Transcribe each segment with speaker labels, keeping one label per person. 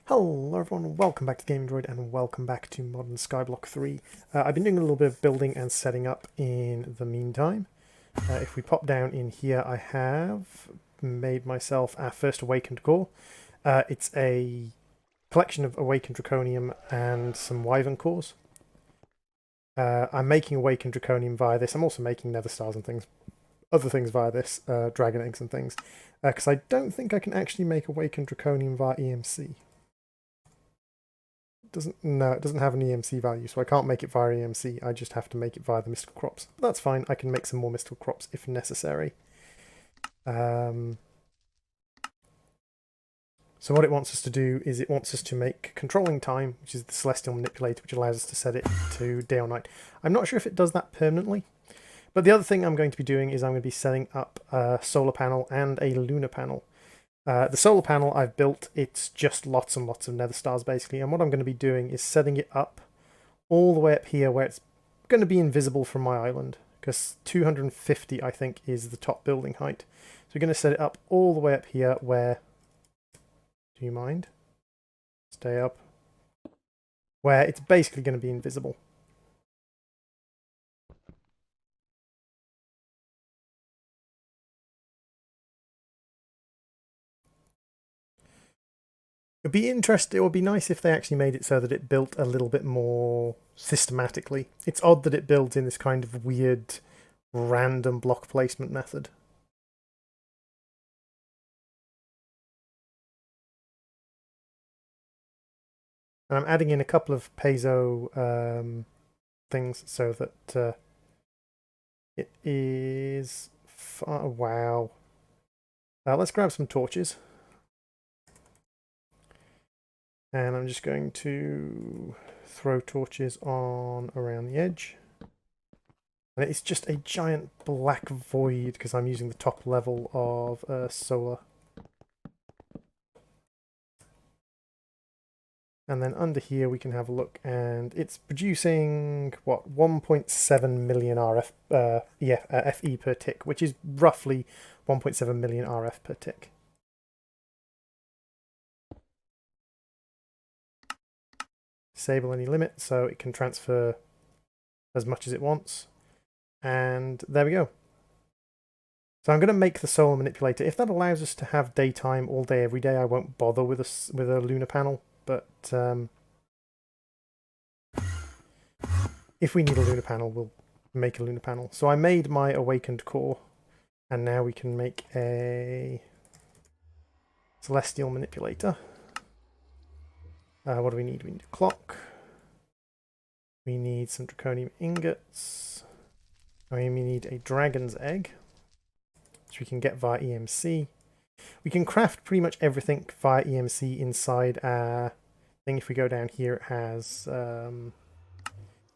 Speaker 1: Hello everyone, welcome back to Game Droid and welcome back to modern Skyblock 3. I've been doing a little bit of building and setting up in the meantime. If we pop down in here, I have made myself our first awakened core. It's a collection of awakened draconium and some wyvern cores. I'm making awakened draconium via this. I'm also making nether stars and things, other things via this, dragon eggs and things, because I don't think I can actually make awakened draconium via EMC. No, it doesn't have an EMC value, so I can't make it via EMC. I just have to make it via the mystical crops. But that's fine. I can make some more mystical crops if necessary. So what it wants us to do is it wants us to make controlling time, which is the celestial manipulator, which allows us to set it to day or night. I'm not sure if it does that permanently, but the other thing I'm going to be doing is I'm going to be setting up a solar panel and a lunar panel. The solar panel I've built, it's just lots and lots of nether stars basically, and what I'm going to be doing is setting it up all the way up here where it's going to be invisible from my island, because 250 I think is the top building height. So we're going to set it up all the way up here where, do you mind? Stay up. Where it's basically going to be invisible. It'd be interesting. It would be nice if they actually made it so that it built a little bit more systematically. It's odd that it builds in this kind of weird, random block placement method. And I'm adding in a couple of piezo things so that it is. Wow. Let's grab some torches. And I'm just going to throw torches on around the edge. And it's just a giant black void because I'm using the top level of solar. And then under here we can have a look, and it's producing, what, 1.7 million FE per tick, which is roughly 1.7 million RF per tick. Disable any limit so it can transfer as much as it wants. And there we go. So I'm going to make the solar manipulator. If that allows us to have daytime all day every day, I won't bother with a lunar panel. But if we need a lunar panel, we'll make a lunar panel. So I made my awakened core, and now we can make a celestial manipulator. What do we need? We need a clock. We need some draconium ingots. I mean, we need a dragon's egg, which we can get via EMC. We can craft pretty much everything via EMC inside our thing. If we go down here, it has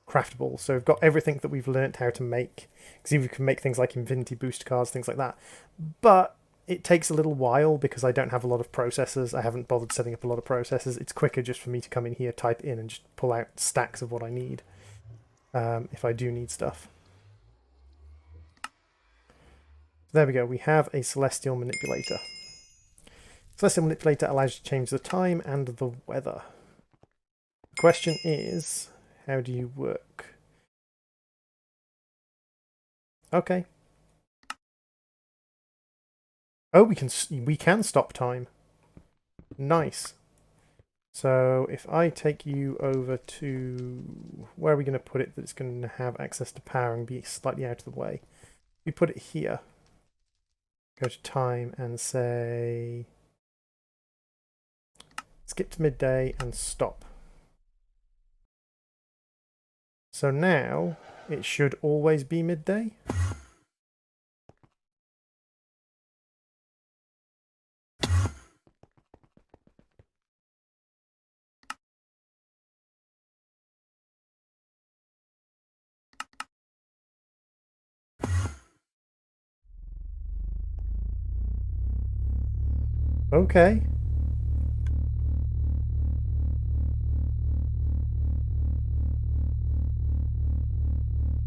Speaker 1: craftable. So we've got everything that we've learnt how to make. Because we can make things like infinity boost cards, things like that. But it takes a little while because I don't have a lot of processors. I haven't bothered setting up a lot of processors. It's quicker just for me to come in here, type in, and just pull out stacks of what I need if I do need stuff. There we go. We have a celestial manipulator. Celestial manipulator allows you to change the time and the weather. The question is, how do you work? Okay. Oh, we can stop time. Nice. So if I take you over to where are we going to put it that it's going to have access to power and be slightly out of the way? We put it here. Go to time and say skip to midday and stop. So now it should always be midday. Okay.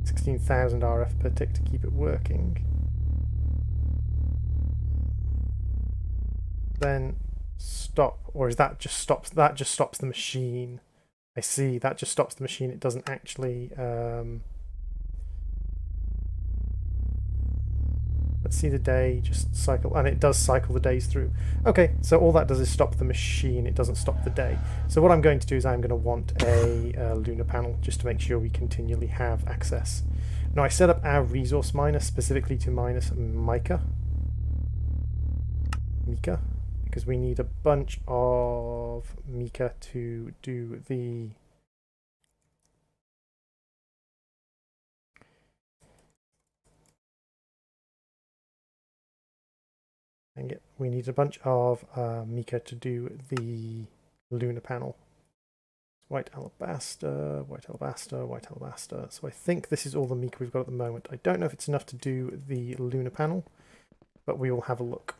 Speaker 1: $16,000 RF per tick to keep it working. Then stop, or is that just stops? That just stops the machine. I see. That just stops the machine. It doesn't actually. Let's see the day. Just cycle, and it does cycle the days through. Okay, so all that does is stop the machine. It doesn't stop the day. So what I'm going to do is I'm going to want a lunar panel just to make sure we continually have access. Now I set up our resource miner specifically to minus mica, because we need a bunch of mica to do the we need a bunch of mica to do the lunar panel. White alabaster, white alabaster, white alabaster. So I think this is all the mica we've got at the moment. I don't know if it's enough to do the lunar panel, but we will have a look.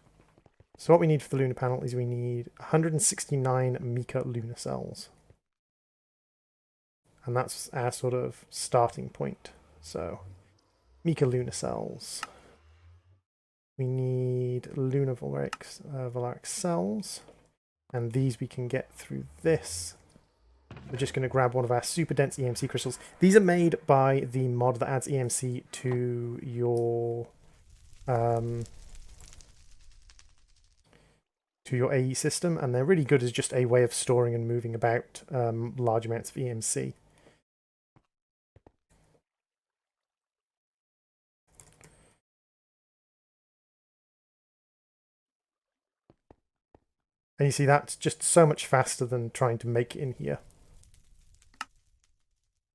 Speaker 1: So what we need for the lunar panel is we need 169 mica lunar cells. And that's our sort of starting point. So mica lunar cells. We need lunar volaric cells. And these we can get through this. We're just going to grab one of our super dense EMC crystals. These are made by the mod that adds EMC to your AE system, and they're really good as just a way of storing and moving about large amounts of EMC. And you see that's just so much faster than trying to make it in here.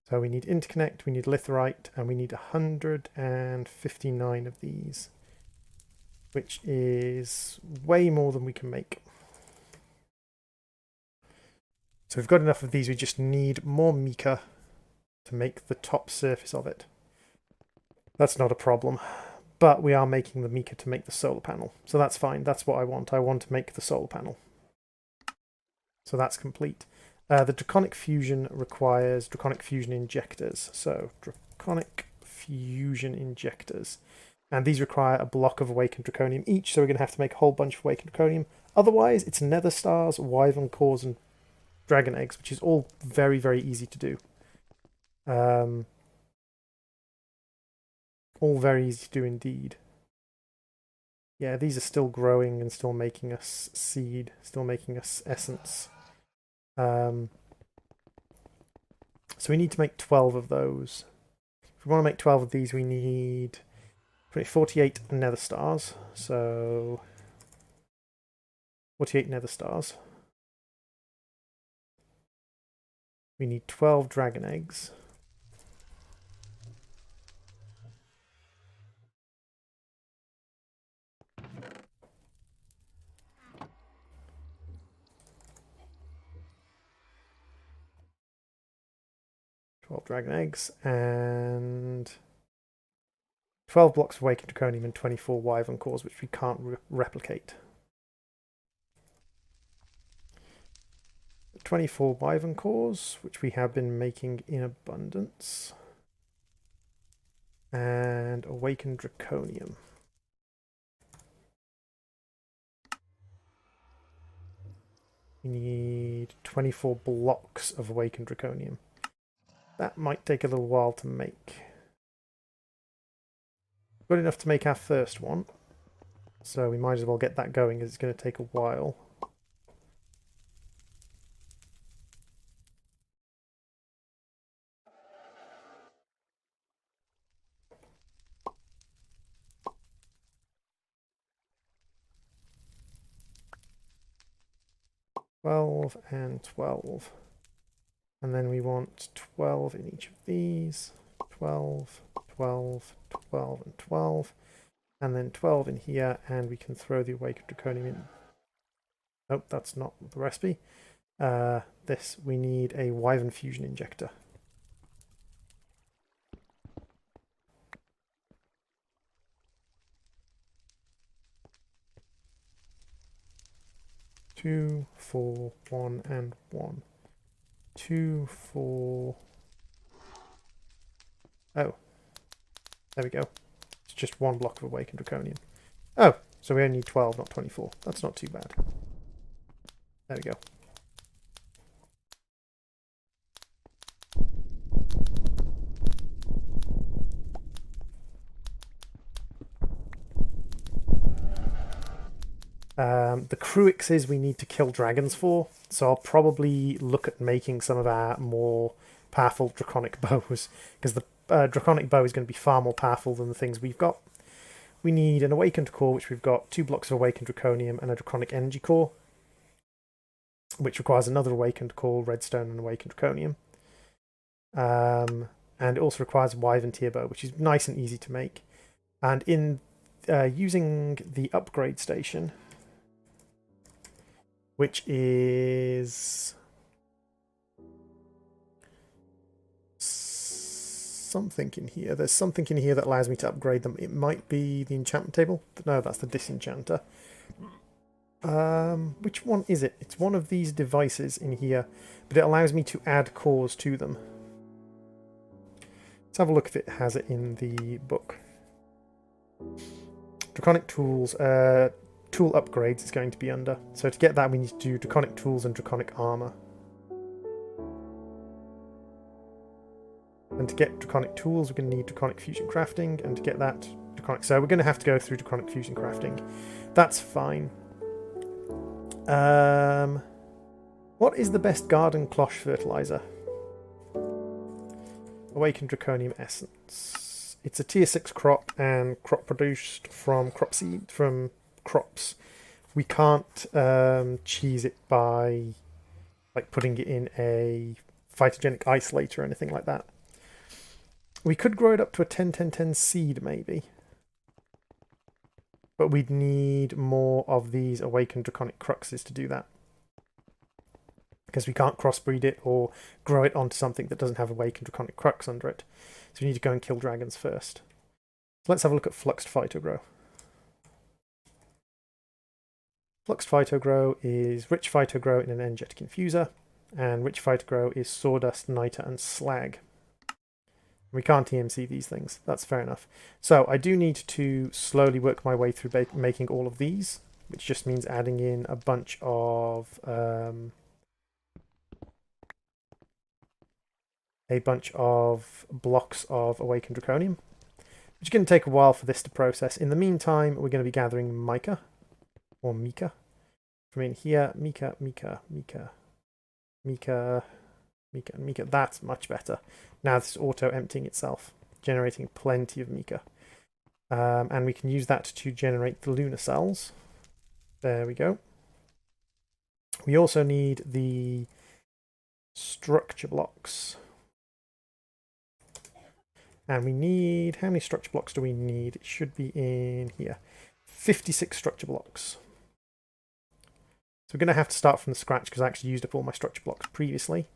Speaker 1: So we need interconnect, we need litherite, and we need 159 of these, which is way more than we can make. So we've got enough of these, we just need more mica to make the top surface of it. That's not a problem, but we are making the mica to make the solar panel, so that's fine. That's what I want. I want to make the solar panel. So that's complete. The draconic fusion requires draconic fusion injectors. So draconic fusion injectors. And these require a block of awakened draconium each, so we're going to have to make a whole bunch of awakened draconium. Otherwise, it's nether stars, wyvern cores, and dragon eggs, which is all very, very easy to do. All very easy to do indeed. Yeah, these are still growing and still making us seed, still making us essence. So we need to make 12 of those. If we want to make 12 of these, we need 48 nether stars. So 48 nether stars. We need 12 dragon eggs. Dragon eggs and 12 blocks of awakened draconium and 24 wyvern cores, which we can't replicate. 24 wyvern cores, which we have been making in abundance, and awakened draconium. We need 24 blocks of awakened draconium. That might take a little while to make. Good enough to make our first one, so we might as well get that going, as it's going to take a while. $12 and 12. And then we want 12 in each of these. 12, 12, 12, and 12. And then 12 in here, and we can throw the awakened draconium in. Nope, that's not the recipe. This, we need a wyvern fusion injector. Two, 4, 1, and 1. 2, 4. Oh, there we go. It's just one block of awakened draconium. Oh, so we only need 12, not 24. That's not too bad. There we go. The cruixes we need to kill dragons for, so I'll probably look at making some of our more powerful draconic bows, because the draconic bow is going to be far more powerful than the things we've got. We need an awakened core, which we've got 2 blocks of awakened draconium and a draconic energy core, which requires another awakened core, redstone, and awakened draconium. And it also requires a wyvern tier bow, which is nice and easy to make. And in using the upgrade station, which is something in here. There's something in here that allows me to upgrade them. It might be the enchantment table. No, that's the disenchanter. Which one is it? It's one of these devices in here, but it allows me to add cores to them. Let's have a look if it has it in the book. Draconic tools, tool upgrades is going to be under. So to get that, we need to do draconic tools and draconic armor. And to get draconic tools, we're going to need draconic fusion crafting, and to get that draconic. So we're going to have to go through draconic fusion crafting. That's fine. What is the best garden cloche fertilizer? Awakened draconium essence. It's a tier 6 crop and crop produced from crop seed from crops. We can't cheese it by like putting it in a phytogenic isolator or anything like that. We could grow it up to a 10-10-10 seed maybe, but we'd need more of these awakened draconic cruxes to do that, because we can't crossbreed it or grow it onto something that doesn't have awakened draconic crux under it. So we need to go and kill dragons first. So let's have a look at fluxed phytogrow. Fluxed phytogrow is rich phytogrow in an energetic infuser, and rich phytogrow is sawdust, niter, and slag. We can't EMC these things. That's fair enough. So I do need to slowly work my way through making all of these, which just means adding in a bunch of blocks of awakened draconium, which is going to take a while for this to process. In the meantime, we're going to be gathering mica, or mica, from in here. Mica. That's much better. Now this is auto-emptying itself, generating plenty of mica. And we can use that to generate the lunar cells. There we go. We also need the structure blocks. And we need... how many structure blocks do we need? It should be in here. 56 structure blocks. So we're going to have to start from scratch because I actually used up all my structure blocks previously.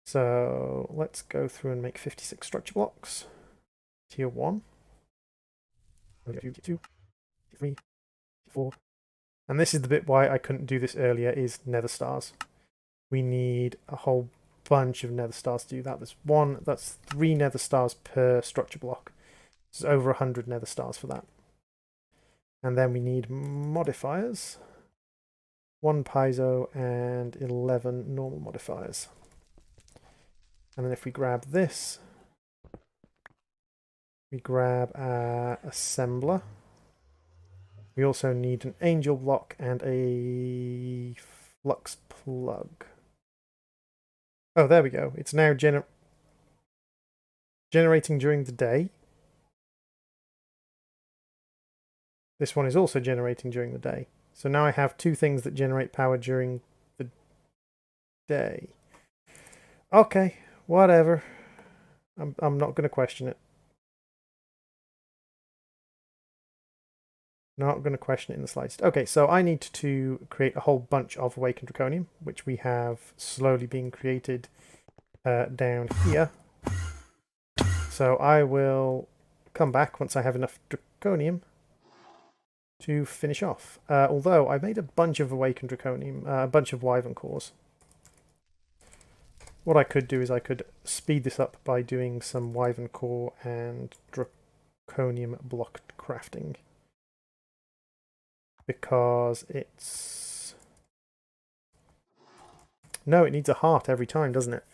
Speaker 1: So let's go through and make 56 structure blocks. Tier 1. 2, 3, 4. And this is the bit why I couldn't do this earlier, is nether stars. We need a whole bunch of nether stars to do that. That's 3 nether stars per structure block. There's over 100 nether stars for that. And then we need modifiers. 1 piezo and 11 normal modifiers. And then if we grab this, we grab our assembler. We also need an angel block and a flux plug. Oh, there we go. It's now generating during the day. This one is also generating during the day. So now I have 2 things that generate power during the day. Okay, whatever. I'm not going to question it. Not going to question it in the slightest. Okay, so I need to create a whole bunch of awakened draconium, which we have slowly being created down here. So I will come back once I have enough draconium to finish off. Although I made a bunch of awakened draconium, a bunch of wyvern cores. What I could do is I could speed this up by doing some wyvern core and draconium block crafting, because it's No, it needs a heart every time, doesn't it?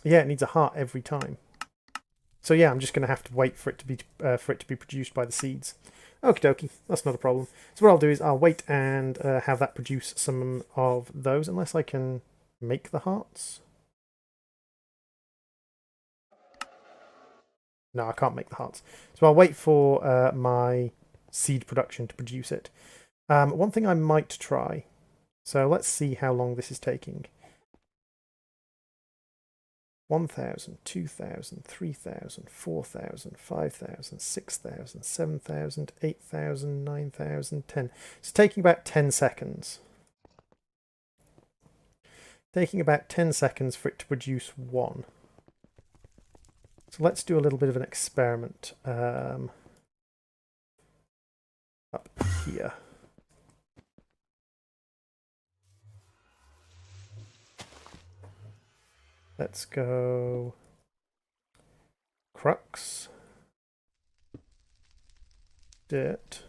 Speaker 1: Yeah, it needs a heart every time. So yeah, I'm just going to have to wait for it to be produced by the seeds. Okie dokie, that's not a problem. So what I'll do is I'll wait and have that produce some of those, unless I can make the hearts. No, I can't make the hearts. So I'll wait for my seed production to produce it. One thing I might try. So let's see how long this is taking. 1,000, 2,000, 3,000, 4,000, 5,000, 6,000, 7,000, 8,000, 9,000, 10. It's taking about 10 seconds. Taking about 10 seconds for it to produce one. So let's do a little bit of an experiment up here. Let's go crux, dirt,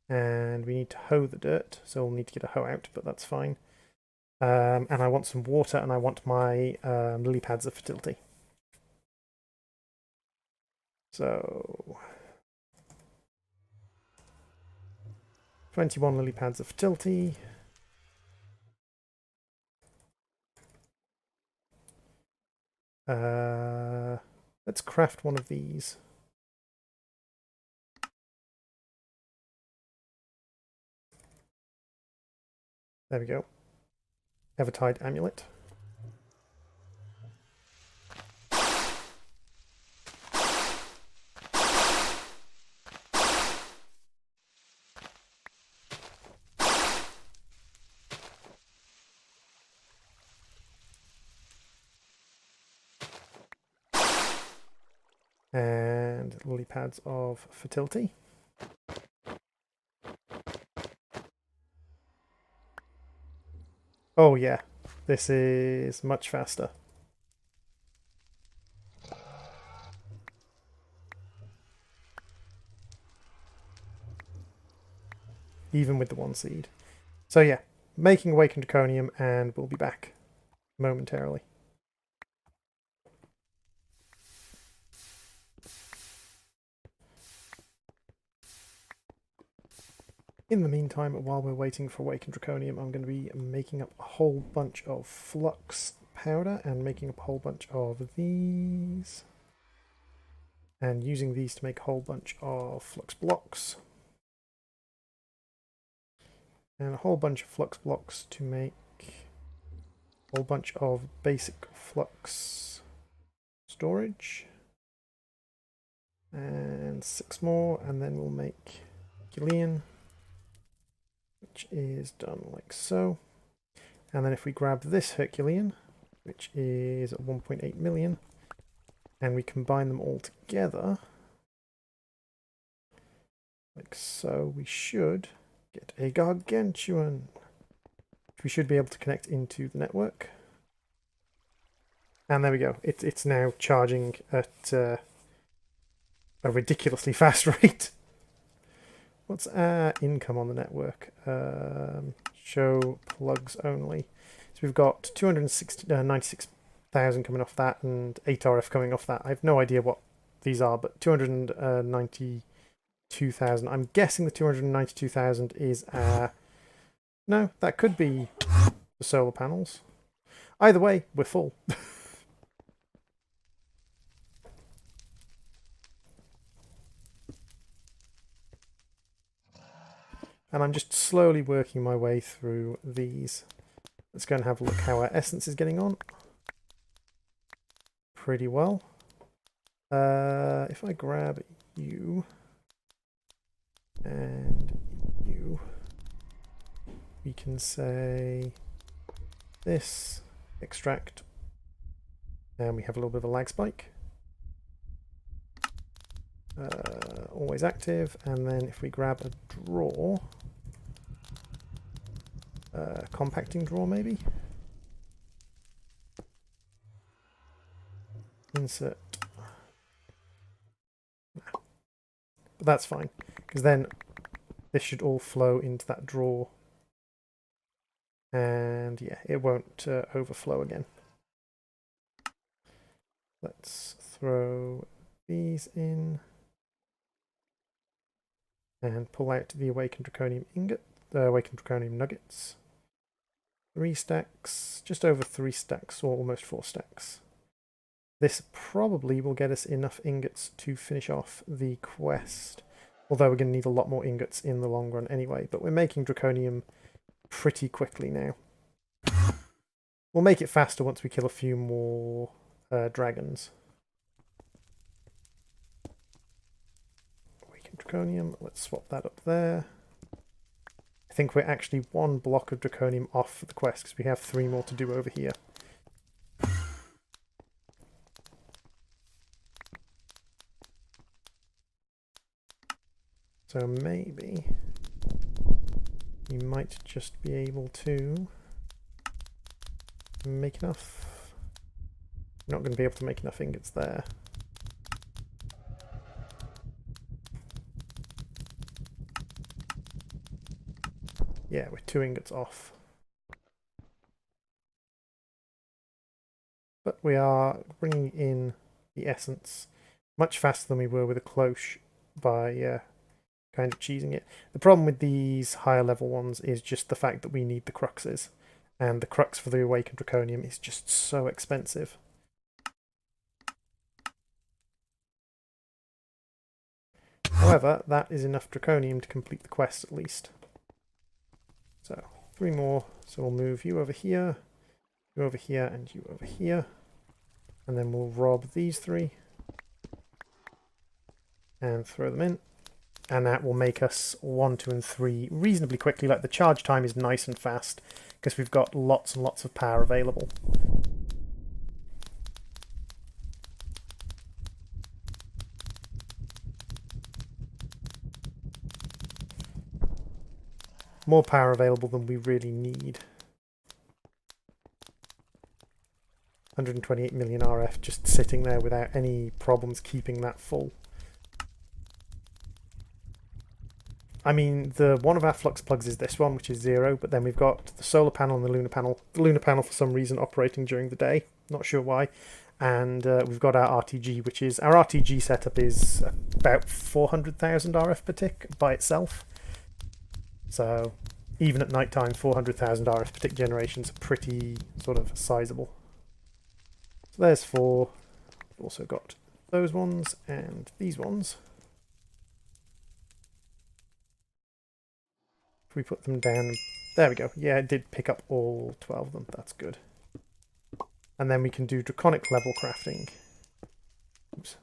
Speaker 1: and we need to hoe the dirt, so we'll need to get a hoe out, but that's fine. And I want some water, and I want my lily pads of fertility. So 21 lily pads of fertility. Let's craft one of these. There we go. Evertide amulet. And lily pads of fertility. Oh yeah, this is much faster. Even with the one seed. So yeah, making awaken draconium, and we'll be back momentarily. In the meantime, while we're waiting for awaken draconium, I'm going to be making up a whole bunch of flux powder and making up a whole bunch of these. And using these to make a whole bunch of flux blocks. And a whole bunch of flux blocks to make a whole bunch of basic flux storage. And 6 more, and then we'll make Herculean, which is done like so. And then if we grab this Herculean, which is at 1.8 million, and we combine them all together, like so, we should get a gargantuan, which we should be able to connect into the network. And there we go. It's now charging at a ridiculously fast rate. What's our income on the network? Show plugs only. So we've got 296,000 coming off that and 8 RF coming off that. I have no idea what these are, but 292,000. I'm guessing the 292,000 is no, that could be the solar panels. Either way, we're full. And I'm just slowly working my way through these. Let's go and have a look how our essence is getting on. Pretty well. If I grab you and you, we can say this, extract, and we have a little bit of a lag spike. Always active, and then if we grab a draw, compacting draw maybe, insert, but that's fine because then this should all flow into that draw And yeah, it won't overflow again. Let's throw these in and pull out the awakened draconium ingot, awakened draconium nuggets. 3 stacks, just over 3 stacks, or almost 4 stacks. This probably will get us enough ingots to finish off the quest. Although we're going to need a lot more ingots in the long run anyway, but we're making draconium pretty quickly now. We'll make it faster once we kill a few more dragons. Awaken draconium, let's swap that up there. I think we're actually 1 block of draconium off for the quest because we have 3 more to do over here. So maybe we might just be able to make enough. Not going to be able to make enough ingots there. Yeah, we're 2 ingots off. But we are bringing in the essence much faster than we were with a cloche by kind of cheesing it. The problem with these higher level ones is just the fact that we need the cruxes. And the crux for the awakened draconium is just so expensive. However, that is enough draconium to complete the quest at least. So, 3 more. So we'll move you over here, you over here, and you over here. And then we'll rob these 3. And throw them in. And that will make us 1, 2, and 3 reasonably quickly. Like, the charge time is nice and fast because we've got lots and lots of power available. More power available than we really need. 128 million RF just sitting there without any problems keeping that full. I mean, one of our flux plugs is this one, which is 0, but then we've got the solar panel and the lunar panel. The lunar panel, for some reason, operating during the day. Not sure why. And we've got our RTG, which is... Our RTG setup is about 400,000 RF per tick by itself. So, even at night time, 400,000 RF per tick generations are pretty sort of sizable. So there's 4. We've also got those ones and these ones. If we put them down, there we go. Yeah, it did pick up all 12 of them. That's good. And then we can do draconic level crafting. Oops.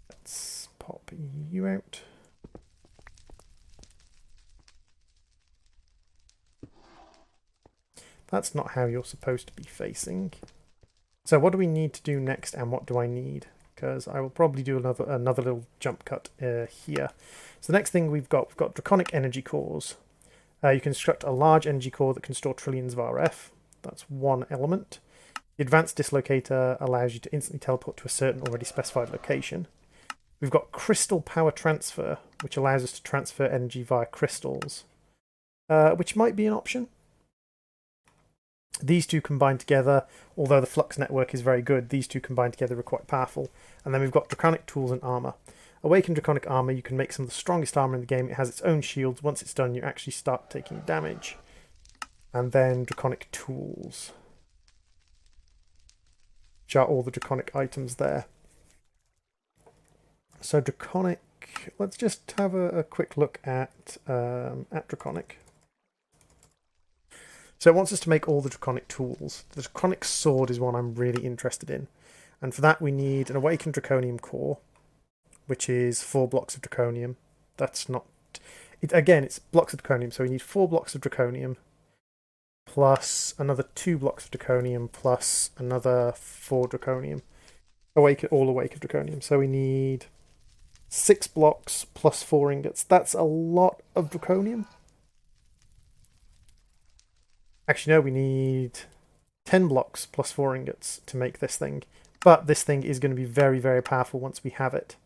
Speaker 1: Let's pop you out. That's not how you're supposed to be facing. So what do we need to do next, and what do I need? Because I will probably do another little jump cut here. So the next thing we've got draconic energy cores. You can construct a large energy core that can store trillions of RF. That's one element. The advanced dislocator allows you to instantly teleport to a certain already specified location. We've got crystal power transfer, which allows us to transfer energy via crystals, which might be an option. These two combined together, although the flux network is very good, these two combined together are quite powerful. And then we've got draconic tools and armor. Awaken draconic armor, you can make some of the strongest armor in the game. It has its own shields. Once it's done, you actually start taking damage. And then draconic tools, which are all the draconic items there. So draconic, let's just have a quick look at draconic. So it wants us to make all the draconic tools. The draconic sword is one I'm really interested in. And for that we need an awakened draconium core, which is 4 blocks of draconium. That's not... Again, it's blocks of draconium, so we need 4 blocks of draconium, plus another 2 blocks of draconium, plus another 4 draconium. All awakened draconium. So we need 6 blocks plus 4 ingots. That's a lot of draconium. Actually, no, we need 10 blocks plus 4 ingots to make this thing. But this thing is going to be very, very powerful once we have it.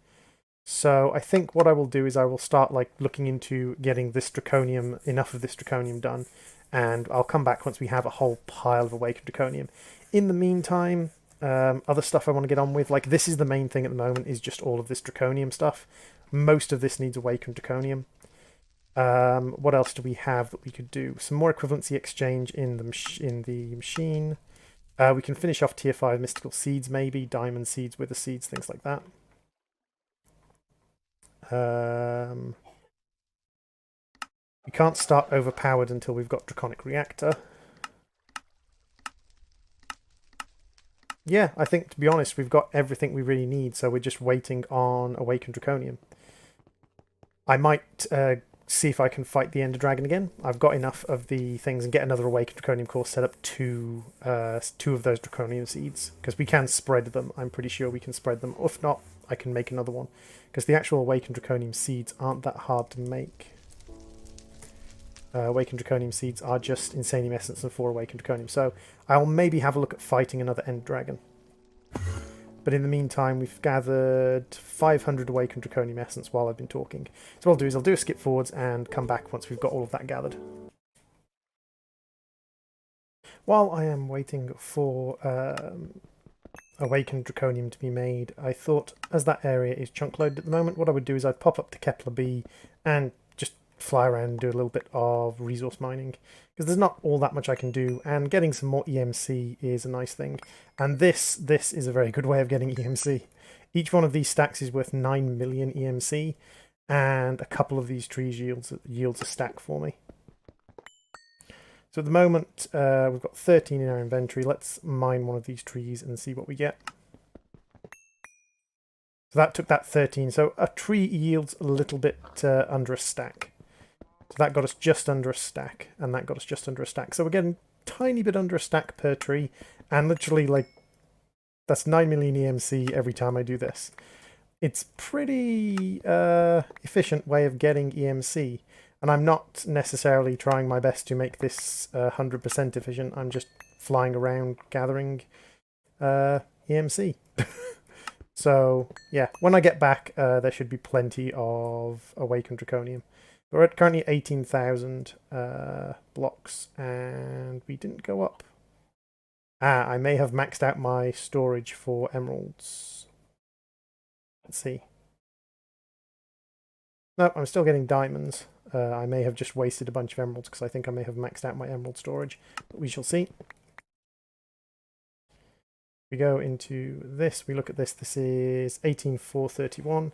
Speaker 1: So I think what I will do is I will start like looking into getting this draconium, enough of this draconium done, and I'll come back once we have a whole pile of awakened draconium. In the meantime, other stuff I want to get on with, like this is the main thing at the moment, is just all of this draconium stuff. Most of this needs awakened draconium. What else do we have that we could do? Some more equivalency exchange in the machine. We can finish off tier 5 mystical seeds, maybe diamond seeds, wither seeds, things like that. We can't start overpowered until we've got draconic reactor. Yeah, I think, to be honest, we've got everything we really need, so we're just waiting on awakened draconium. I might see if I can fight the Ender Dragon again. I've got enough of the things and get another awakened draconium core set up to two of those draconium seeds, because we can spread them. I'm pretty sure we can spread them. If not, I can make another one, because the actual awakened draconium seeds aren't that hard to make. Awakened draconium seeds are just insanium essence and 4 awakened draconium, so I'll maybe have a look at fighting another Ender Dragon. But in the meantime, we've gathered 500 awakened draconium essence while I've been talking. So what I'll do is I'll do a skip forwards and come back once we've got all of that gathered. While I am waiting for awakened draconium to be made, I thought, as that area is chunk loaded at the moment, what I would do is I'd pop up to Kepler B and just fly around and do a little bit of resource mining, because there's not all that much I can do, and getting some more EMC is a nice thing. And this is a very good way of getting EMC. Each one of these stacks is worth 9 million EMC, and a couple of these trees yields a stack for me. So at the moment, we've got 13 in our inventory. Let's mine one of these trees and see what we get. So that took that 13. So a tree yields a little bit under a stack. So that got us just under a stack, and that got us just under a stack. So we're getting a tiny bit under a stack per tree, and literally, like, that's 9 million EMC every time I do this. It's pretty efficient way of getting EMC. And I'm not necessarily trying my best to make this 100% efficient. I'm just flying around gathering EMC. So, yeah, when I get back, there should be plenty of awakened draconium. We're at currently 18,000 blocks, and we didn't go up. I may have maxed out my storage for emeralds. Let's see. No, I'm still getting diamonds. I may have just wasted a bunch of emeralds because I think I may have maxed out my emerald storage, but we shall see. We go into this, we look at this, this is 18,431.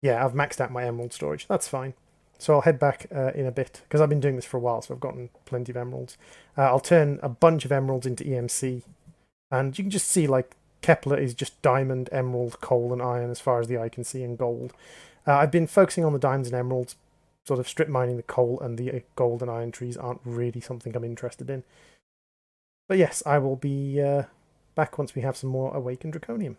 Speaker 1: Yeah, I've maxed out my emerald storage, that's fine. So I'll head back in a bit, because I've been doing this for a while, so I've gotten plenty of emeralds. I'll turn a bunch of emeralds into EMC, and you can just see, like, Kepler is just diamond, emerald, coal, and iron as far as the eye can see, and gold. I've been focusing on the diamonds and emeralds. Sort of strip mining the coal and the gold and iron trees aren't really something I'm interested in. But yes, I will be back once we have some more awakened draconium.